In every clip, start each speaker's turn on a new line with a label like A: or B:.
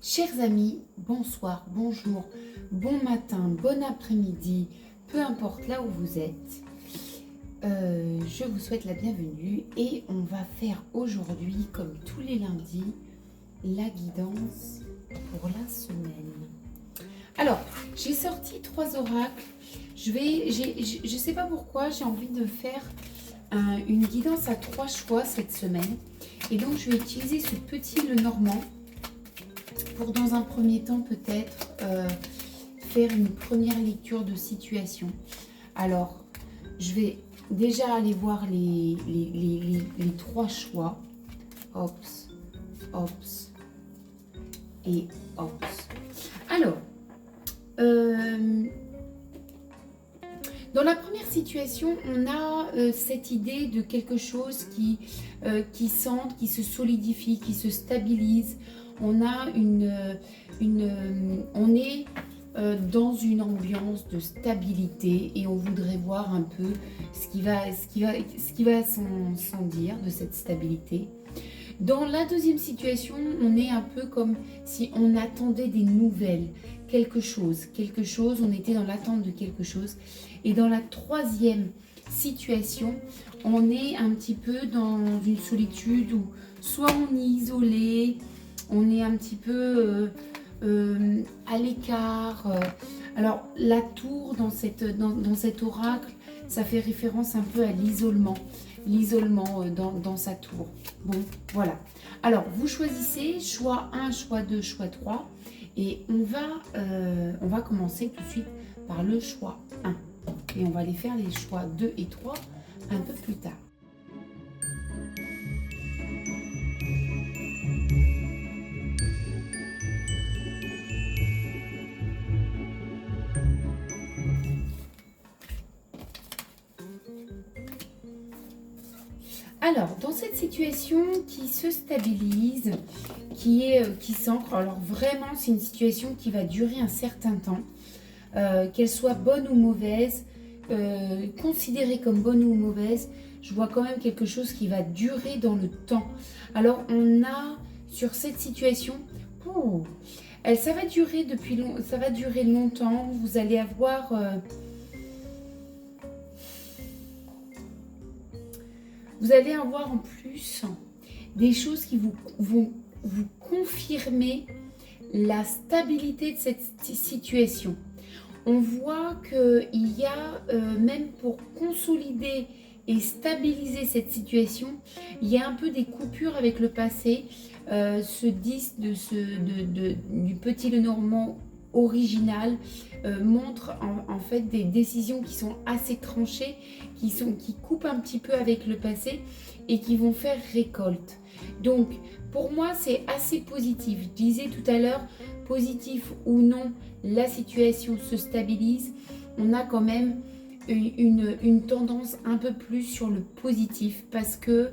A: Chers amis, bonsoir, bonjour, bon matin, bon après-midi, peu importe là où vous êtes, je vous souhaite la bienvenue et on va faire aujourd'hui, comme tous les lundis, la guidance pour la semaine. Alors, j'ai sorti 3 oracles. Je sais pas pourquoi, j'ai envie de faire une guidance à 3 choix cette semaine. Et donc, je vais utiliser ce petit Lenormand pour, dans un premier temps, peut-être faire une première lecture de situation. Alors, je vais déjà aller voir les 3 choix. Ops, ops et ops. Alors, dans la première situation, on a cette idée de quelque chose qui centre, qui se solidifie, qui se stabilise. On a on est dans une ambiance de stabilité et on voudrait voir un peu ce qui va s'en dire de cette stabilité. Dans la deuxième situation, on est un peu comme si on attendait des nouvelles, quelque chose, on était dans l'attente de quelque chose. Et dans la troisième situation, on est un petit peu dans une solitude où soit on est isolé, on est un petit peu à l'écart. Alors la tour dans cet oracle, ça fait référence un peu à l'isolement dans sa tour. Bon, voilà. Alors, vous choisissez choix 1, choix 2, choix 3. Et on va commencer tout de suite par le choix 1. Et on va aller faire les choix 2 et 3 un peu plus tard. Alors, dans cette situation qui se stabilise, qui s'ancre, alors vraiment, c'est une situation qui va durer un certain temps, qu'elle soit bonne ou mauvaise, considérée comme bonne ou mauvaise, je vois quand même quelque chose qui va durer dans le temps. Alors, on a sur cette situation, ça va durer longtemps, vous allez avoir... vous allez avoir en plus des choses qui vont vous confirmer la stabilité de cette situation. On voit qu'il y a, même pour consolider et stabiliser cette situation, il y a un peu des coupures avec le passé. Ce 10 du petit Lenormand original montre en fait des décisions qui sont assez tranchées, qui coupent un petit peu avec le passé et qui vont faire récolte. Donc pour moi c'est assez positif. Je disais tout à l'heure, positif ou non, la situation se stabilise. On a quand même une tendance un peu plus sur le positif parce que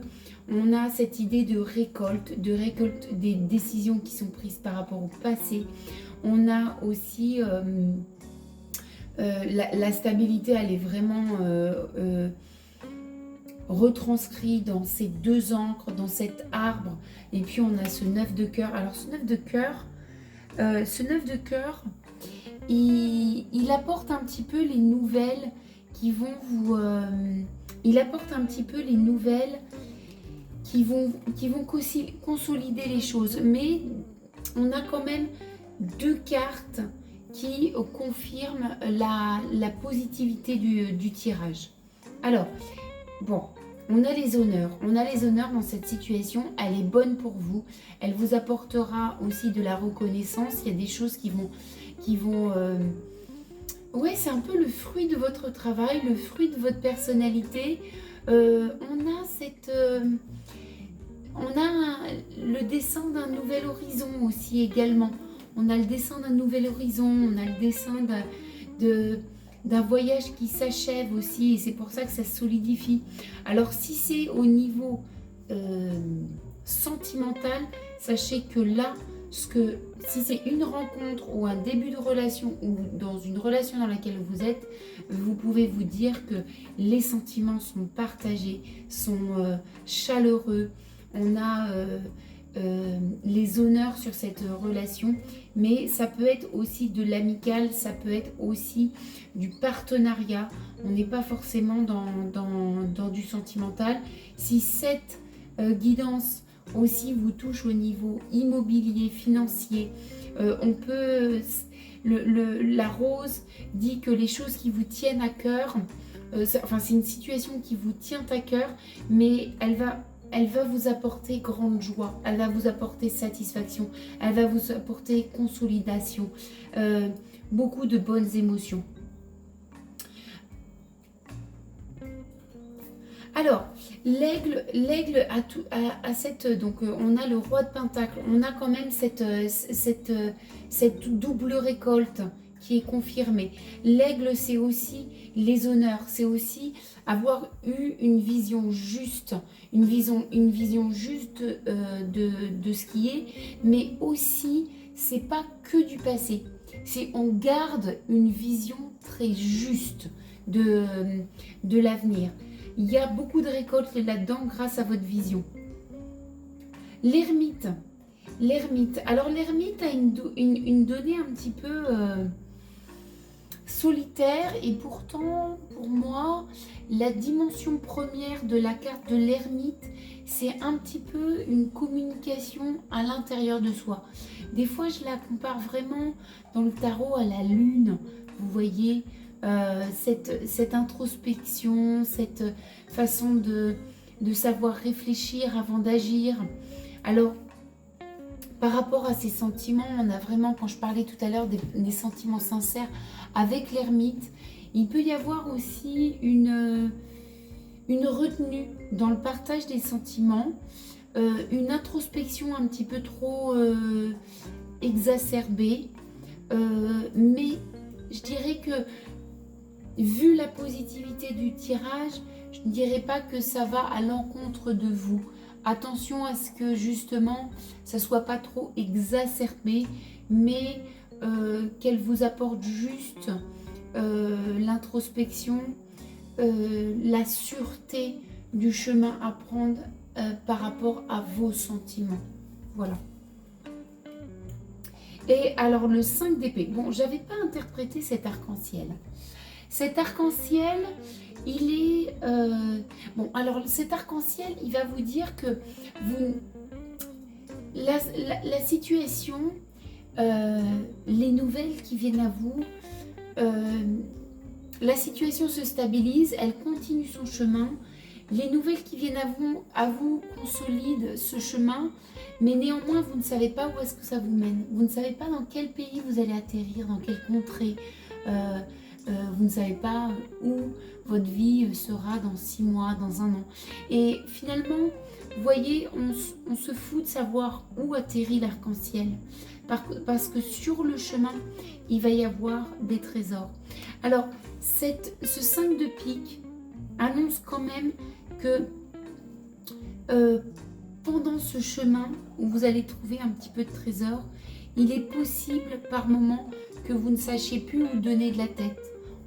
A: on a cette idée de récolte des décisions qui sont prises par rapport au passé. On a aussi la stabilité, elle est vraiment retranscrite dans ces 2 ancres, dans cet arbre. Et puis on a ce 9 de cœur. Alors ce 9 de cœur, il apporte un petit peu les nouvelles qui vont vous... il apporte un petit peu les nouvelles qui vont consolider les choses. Mais on a quand même 2 cartes qui confirment la positivité du tirage. Alors, bon, on a les honneurs. Dans cette situation. Elle est bonne pour vous. Elle vous apportera aussi de la reconnaissance. Il y a des choses qui vont ouais, c'est un peu le fruit de votre travail, le fruit de votre personnalité. On a le dessin d'un nouvel horizon aussi également. On a le dessin d'un nouvel horizon, on a le dessin d'un voyage qui s'achève aussi, et c'est pour ça que ça se solidifie. Alors si c'est au niveau sentimental, sachez que là, si c'est une rencontre ou un début de relation ou dans une relation dans laquelle vous êtes, vous pouvez vous dire que les sentiments sont partagés, sont chaleureux. On a les honneurs sur cette relation, mais ça peut être aussi de l'amical, ça peut être aussi du partenariat. On n'est pas forcément dans du sentimental. Si cette guidance aussi vous touche au niveau immobilier, financier, on peut... la rose dit que les choses qui vous tiennent à cœur, c'est une situation qui vous tient à cœur, mais elle va vous apporter grande joie, elle va vous apporter satisfaction, elle va vous apporter consolidation, beaucoup de bonnes émotions. Alors, l'aigle a cette... Donc, on a le roi de Pentacle, on a quand même cette double récolte qui est confirmée. L'aigle, c'est aussi les honneurs, c'est aussi avoir eu une vision juste, une vision juste de ce qui est, mais aussi, c'est pas que du passé. C'est on garde une vision très juste de l'avenir. Il y a beaucoup de récoltes là-dedans grâce à votre vision. L'ermite. Alors l'ermite a une donnée un petit peu solitaire et pourtant, pour moi, la dimension première de la carte de l'ermite, c'est un petit peu une communication à l'intérieur de soi. Des fois, je la compare vraiment dans le tarot à la lune. Vous voyez cette introspection, cette façon de savoir réfléchir avant d'agir. Alors, par rapport à ces sentiments, on a vraiment, quand je parlais tout à l'heure des sentiments sincères avec l'ermite, il peut y avoir aussi une retenue dans le partage des sentiments, une introspection un petit peu trop exacerbée, mais je dirais que vu la positivité du tirage, je ne dirais pas que ça va à l'encontre de vous. Attention à ce que justement, ça ne soit pas trop exacerbé, mais qu'elle vous apporte juste l'introspection, la sûreté du chemin à prendre par rapport à vos sentiments. Voilà. Et alors le 5 d'épée. Bon, j'avais pas interprété cet arc-en-ciel. Cet arc-en-ciel, il est... bon, alors cet arc-en-ciel, il va vous dire que la situation, les nouvelles qui viennent à vous, la situation se stabilise, elle continue son chemin. Les nouvelles qui viennent à vous consolident ce chemin, mais néanmoins, vous ne savez pas où est-ce que ça vous mène. Vous ne savez pas dans quel pays vous allez atterrir, dans quelle contrée. Vous ne savez pas où votre vie sera dans 6 mois, dans 1 an. Et finalement, vous voyez, on se fout de savoir où atterrit l'arc-en-ciel. Parce que sur le chemin, il va y avoir des trésors. Alors, ce 5 de pique annonce quand même que pendant ce chemin où vous allez trouver un petit peu de trésors, il est possible par moment que vous ne sachiez plus où donner de la tête.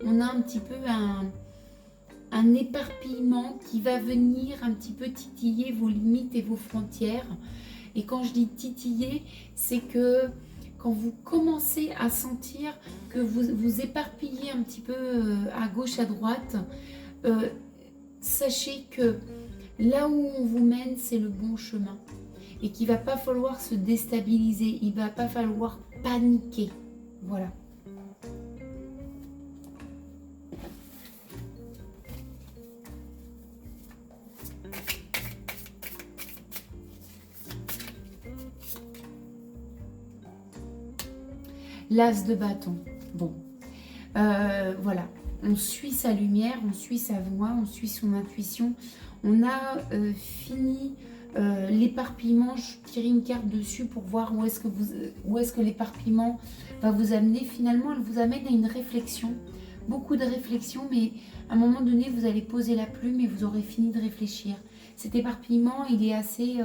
A: On a un petit peu un éparpillement qui va venir un petit peu titiller vos limites et vos frontières. Et quand je dis titiller, c'est que quand vous commencez à sentir que vous vous éparpillez un petit peu à gauche, à droite, sachez que là où on vous mène, c'est le bon chemin. Et qu'il ne va pas falloir se déstabiliser, il ne va pas falloir paniquer. Voilà. L'as de bâton. Bon, voilà. On suit sa lumière, on suit sa voix, on suit son intuition. On a fini l'éparpillement. Je tirais une carte dessus pour voir où est-ce que l'éparpillement va vous amener. Finalement, elle vous amène à une réflexion. Beaucoup de réflexion, mais à un moment donné, vous allez poser la plume et vous aurez fini de réfléchir. Cet éparpillement, il est assez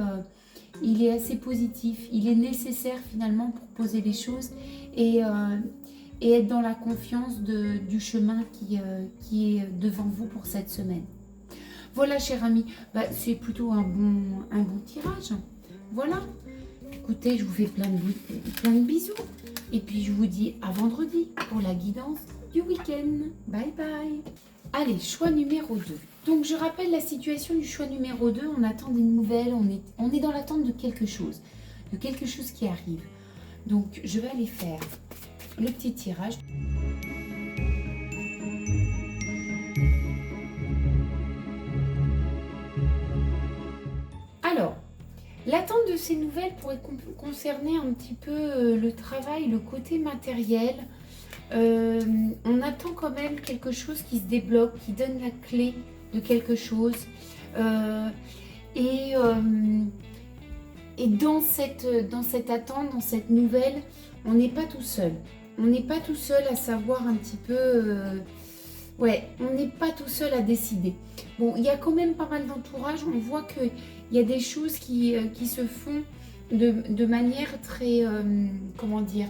A: positif. Il est nécessaire finalement pour poser les choses et être dans la confiance du chemin qui est devant vous pour cette semaine. Voilà, cher ami, c'est plutôt un bon tirage. Voilà, écoutez, je vous fais plein de bisous. Et puis, je vous dis à vendredi pour la guidance du week-end. Bye bye. Allez, choix numéro 2. Donc, je rappelle la situation du choix numéro 2. On attend des nouvelles, on est dans l'attente de quelque chose qui arrive. Donc, je vais aller faire le petit tirage. Alors, l'attente de ces nouvelles pourrait concerner un petit peu le travail, le côté matériel. On attend quand même quelque chose qui se débloque, qui donne la clé de quelque chose. Et dans cette attente, dans cette nouvelle, on n'est pas tout seul. On n'est pas tout seul à savoir un petit peu... ouais, on n'est pas tout seul à décider. Bon, il y a quand même pas mal d'entourage. On voit qu'il y a des choses qui se font de manière très... comment dire,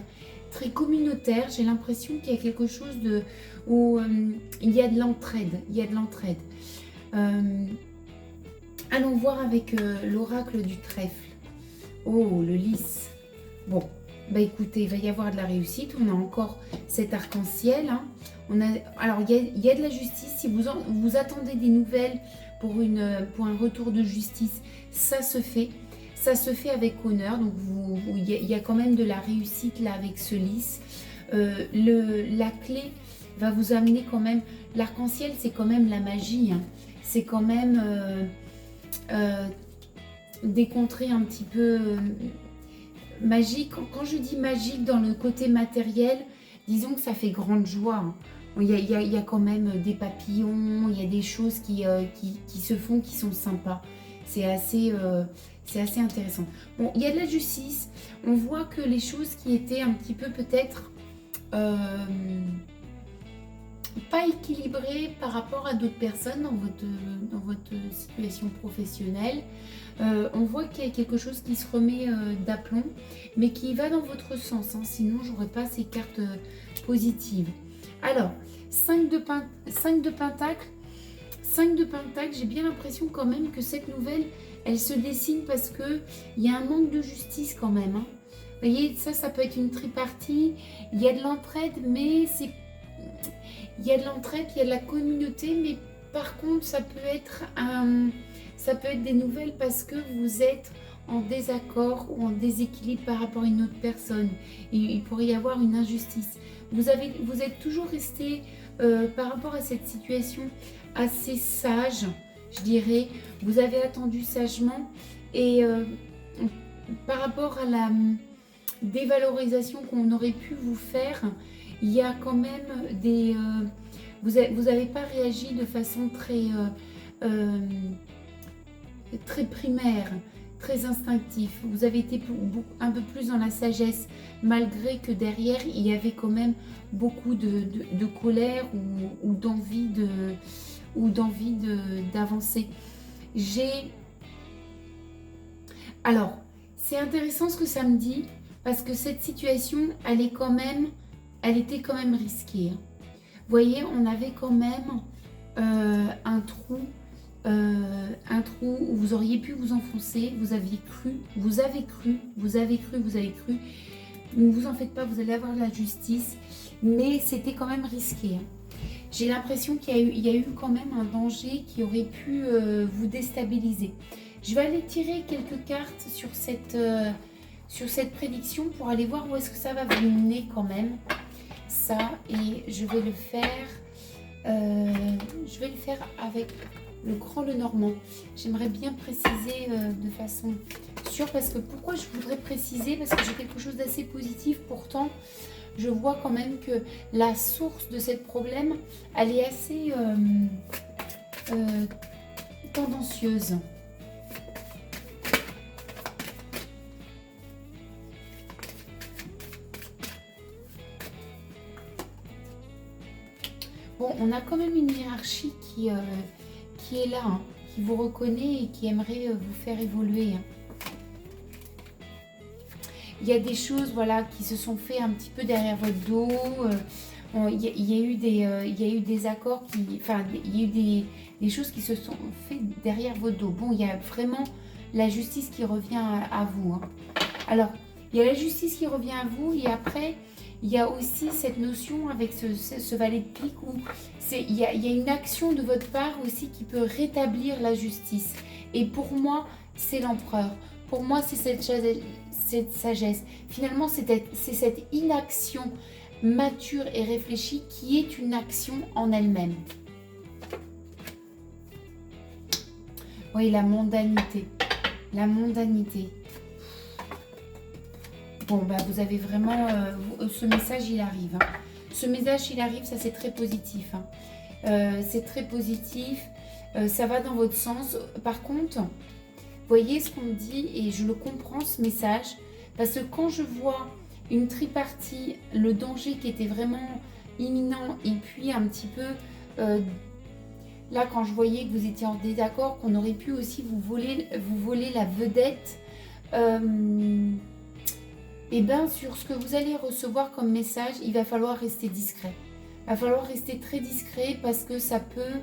A: très communautaire. J'ai l'impression qu'il y a quelque chose où il y a de l'entraide. Il y a de l'entraide. Allons voir avec l'oracle du trèfle. Oh, le lys. Bon, bah écoutez, il va y avoir de la réussite. On a encore cet arc-en-ciel. Hein. Alors, il y a de la justice. Si vous attendez des nouvelles pour un retour de justice, ça se fait. Ça se fait avec honneur. Donc, il y a quand même de la réussite là avec ce lys. La clé va vous amener quand même... L'arc-en-ciel, c'est quand même la magie. Hein. C'est quand même... des contrées un petit peu magiques. Quand je dis magique dans le côté matériel, disons que ça fait grande joie. Hein. Il y a quand même des papillons, il y a des choses qui se font, qui sont sympas. C'est assez intéressant. Bon, il y a de la justice. On voit que les choses qui étaient un petit peu peut-être pas équilibrées par rapport à d'autres personnes dans votre situation professionnelle, on voit qu'il y a quelque chose qui se remet d'aplomb, mais qui va dans votre sens. Hein, sinon, je n'aurais pas ces cartes positives. Alors, 5 de Pentacle. 5 de Pentacle, j'ai bien l'impression quand même que cette nouvelle, elle se dessine parce qu'il y a un manque de justice quand même. Hein. Vous voyez, ça peut être une tripartie. Il y a de l'entraide, mais c'est... Il y a de l'entraide, il y a de la communauté, mais par contre, ça peut être des nouvelles parce que vous êtes en désaccord ou en déséquilibre par rapport à une autre personne. Et il pourrait y avoir une injustice. Vous êtes toujours resté par rapport à cette situation assez sage, je dirais. Vous avez attendu sagement et par rapport à la dévalorisation qu'on aurait pu vous faire, il y a quand même des... vous n'avez pas réagi de façon très primaire, très instinctif. Vous avez été un peu plus dans la sagesse, malgré que derrière, il y avait quand même beaucoup de colère ou d'envie d'avancer. Alors, c'est intéressant ce que ça me dit, parce que cette situation, elle était quand même risquée. Vous voyez, on avait quand même un trou où vous auriez pu vous enfoncer. Vous avez cru. Ne vous en faites pas, vous allez avoir la justice, mais c'était quand même risqué. Hein. J'ai l'impression qu'il y a eu quand même un danger qui aurait pu vous déstabiliser. Je vais aller tirer quelques cartes sur cette prédiction pour aller voir où est-ce que ça va vous mener quand même. Ça, et je vais le faire avec le grand Lenormand. J'aimerais bien préciser de façon sûre, parce que pourquoi je voudrais préciser, parce que j'ai quelque chose d'assez positif. Pourtant, je vois quand même que la source de ce problème, elle est assez tendancieuse. Bon, on a quand même une hiérarchie qui est là, hein, qui vous reconnaît et qui aimerait vous faire évoluer. Hein. Il y a des choses, voilà, qui se sont faites un petit peu derrière votre dos. Il y a eu des accords il y a eu des choses qui se sont faites derrière votre dos. Bon, il y a vraiment la justice qui revient à vous. Hein. Alors, il y a la justice qui revient à vous et après, il y a aussi cette notion avec ce valet de pique où il y a une action de votre part aussi qui peut rétablir la justice. Et pour moi, c'est l'empereur. Pour moi, c'est cette sagesse. Finalement, c'est cette inaction mature et réfléchie qui est une action en elle-même. Oui, la mondanité. La mondanité. Bon, bah, vous avez vraiment... ce message, il arrive. Hein. Ce message, il arrive, ça c'est très positif. Hein. C'est très positif. Ça va dans votre sens. Par contre, voyez ce qu'on me dit et je le comprends, ce message. Parce que quand je vois une tripartie, le danger qui était vraiment imminent et puis un petit peu... là, quand je voyais que vous étiez en désaccord, qu'on aurait pu aussi vous voler la vedette... et bien sur ce que vous allez recevoir comme message, il va falloir rester discret. Il va falloir rester très discret parce que ça peut...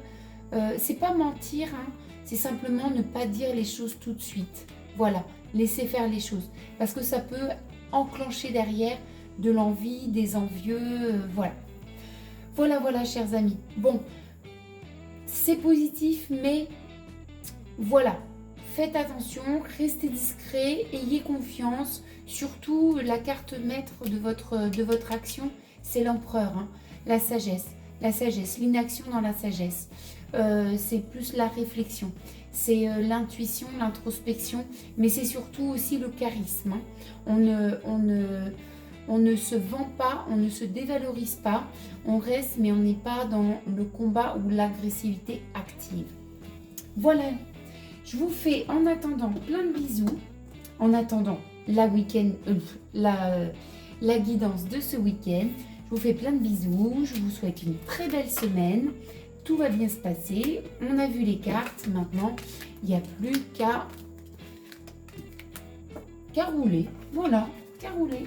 A: c'est pas mentir, hein, c'est simplement ne pas dire les choses tout de suite. Voilà, laisser faire les choses. Parce que ça peut enclencher derrière de l'envie, des envieux, voilà. Voilà, chers amis. Bon, c'est positif, mais voilà. Faites attention, restez discret, ayez confiance. Surtout, la carte maître de votre action, c'est l'empereur, hein, la sagesse, l'inaction dans la sagesse. C'est plus la réflexion, c'est l'intuition, l'introspection, mais c'est surtout aussi le charisme. Hein. On ne se vend pas, on ne se dévalorise pas, on reste, mais on n'est pas dans le combat ou l'agressivité active. Voilà, je vous fais en attendant plein de bisous, en attendant la guidance de ce week-end. Je vous fais plein de bisous, je vous souhaite une très belle semaine. Tout va bien se passer. On a vu les cartes, maintenant il n'y a plus qu'à rouler. Voilà, qu'à rouler.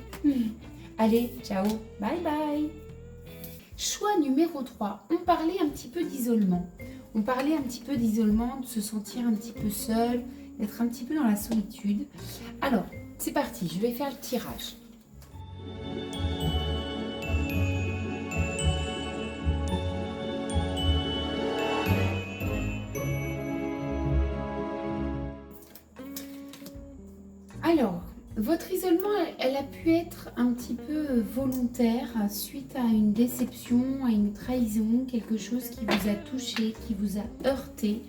A: Allez, ciao, bye bye. Choix numéro 3. On parlait un petit peu d'isolement. De se sentir un petit peu seul, d'être un petit peu dans la solitude. Alors, c'est parti, je vais faire le tirage. Alors, votre isolement, elle a pu être un petit peu volontaire suite à une déception, à une trahison, quelque chose qui vous a touché, qui vous a heurté.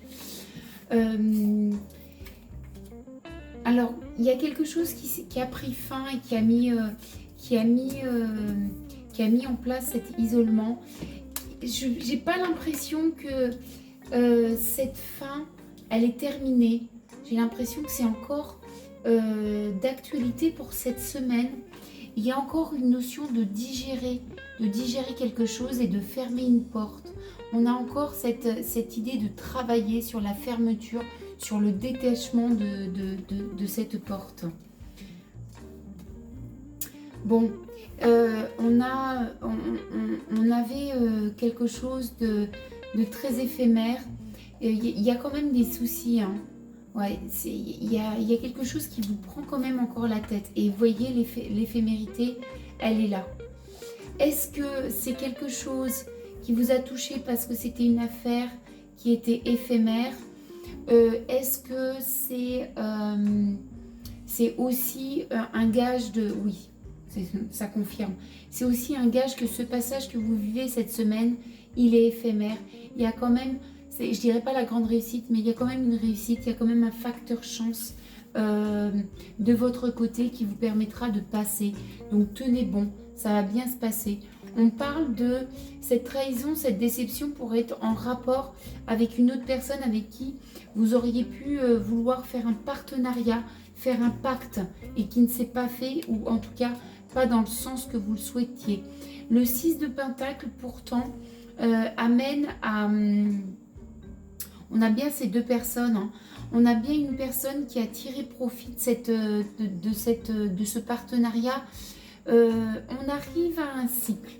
A: Alors, il y a quelque chose qui a pris fin et qui a mis en place cet isolement. Je n'ai pas l'impression que cette fin, elle est terminée. J'ai l'impression que c'est encore d'actualité pour cette semaine. Il y a encore une notion de digérer quelque chose et de fermer une porte. On a encore cette idée de travailler sur la fermeture, sur le détachement de cette porte. Bon, on avait quelque chose de très éphémère. Il y a quand même des soucis, hein. Ouais, il y a quelque chose qui vous prend quand même encore la tête. Et vous voyez, l'éphémérité, elle est là. Est-ce que c'est quelque chose qui vous a touché parce que c'était une affaire qui était éphémère? Est-ce que c'est aussi un gage de... Oui, ça confirme. C'est aussi un gage que ce passage que vous vivez cette semaine, il est éphémère. Il y a quand même... je dirais pas la grande réussite, mais il y a quand même une réussite, il y a quand même un facteur chance de votre côté qui vous permettra de passer. Donc tenez bon, ça va bien se passer. On parle de cette trahison, cette déception pourrait être en rapport avec une autre personne avec qui vous auriez pu vouloir faire un partenariat, faire un pacte et qui ne s'est pas fait, ou en tout cas pas dans le sens que vous le souhaitiez. Le 6 de Pentacle pourtant amène à... on a bien ces deux personnes, hein. On a bien une personne qui a tiré profit de ce partenariat. On arrive à un cycle.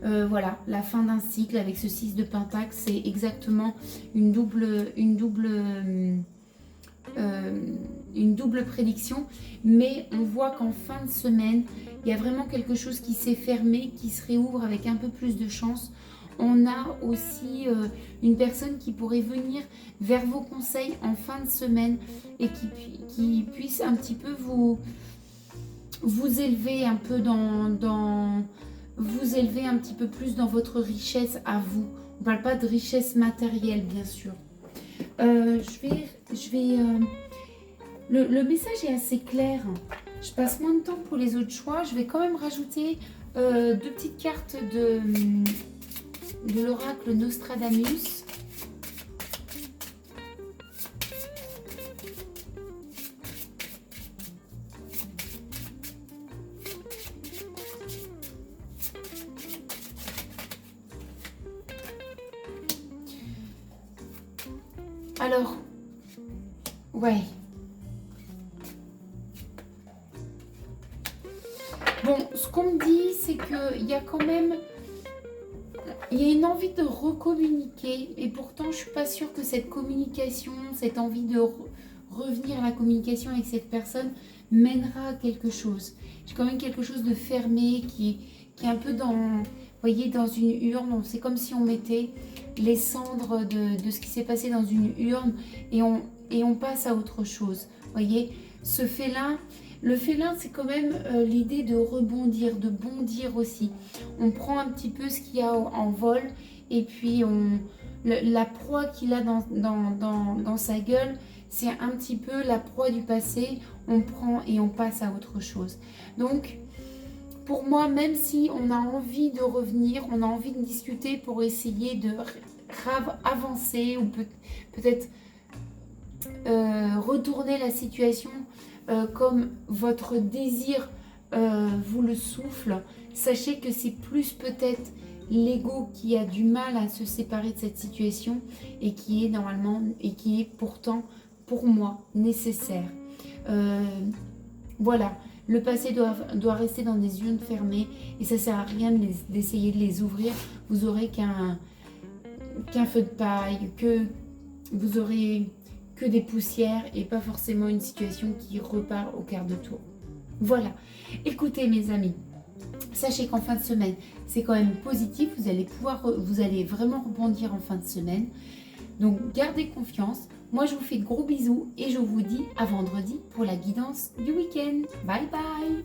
A: Voilà, la fin d'un cycle avec ce 6 de Pentacle, c'est exactement une double une double prédiction, mais on voit qu'en fin de semaine, il y a vraiment quelque chose qui s'est fermé, qui se réouvre avec un peu plus de chance. On a aussi une personne qui pourrait venir vers vos conseils en fin de semaine et qui puisse un petit peu vous élever un peu vous élever un petit peu plus dans votre richesse à vous. On ne parle pas de richesse matérielle, bien sûr. Le message est assez clair. Je passe moins de temps pour les autres choix. Je vais quand même rajouter 2 petites cartes de l'oracle Nostradamus. Alors, ouais. Bon, ce qu'on me dit, c'est qu'il y a quand même... Il y a une envie de recommuniquer et pourtant, je ne suis pas sûre que cette communication, cette envie de revenir à la communication avec cette personne mènera à quelque chose. J'ai quand même quelque chose de fermé qui est un peu dans... Vous voyez, dans une urne, c'est comme si on mettait les cendres de ce qui s'est passé dans une urne et on passe à autre chose. Vous voyez, ce félin, le félin, c'est quand même l'idée de rebondir, de bondir aussi. On prend un petit peu ce qu'il y a en vol et puis la proie qu'il a dans sa gueule, c'est un petit peu la proie du passé. On prend et on passe à autre chose. Donc, pour moi, même si on a envie de revenir, on a envie de discuter pour essayer de avancer ou peut-être retourner la situation comme votre désir vous le souffle, sachez que c'est plus peut-être l'ego qui a du mal à se séparer de cette situation et qui est normalement et qui est pourtant pour moi nécessaire. Voilà. Le passé doit rester dans des urnes fermées et ça ne sert à rien d'essayer de les ouvrir. Vous aurez qu'un feu de paille, vous aurez que des poussières et pas forcément une situation qui repart au quart de tour. Voilà. Écoutez mes amis, sachez qu'en fin de semaine, c'est quand même positif. Vous allez vraiment rebondir en fin de semaine. Donc gardez confiance. Moi, je vous fais de gros bisous et je vous dis à vendredi pour la guidance du week-end. Bye bye!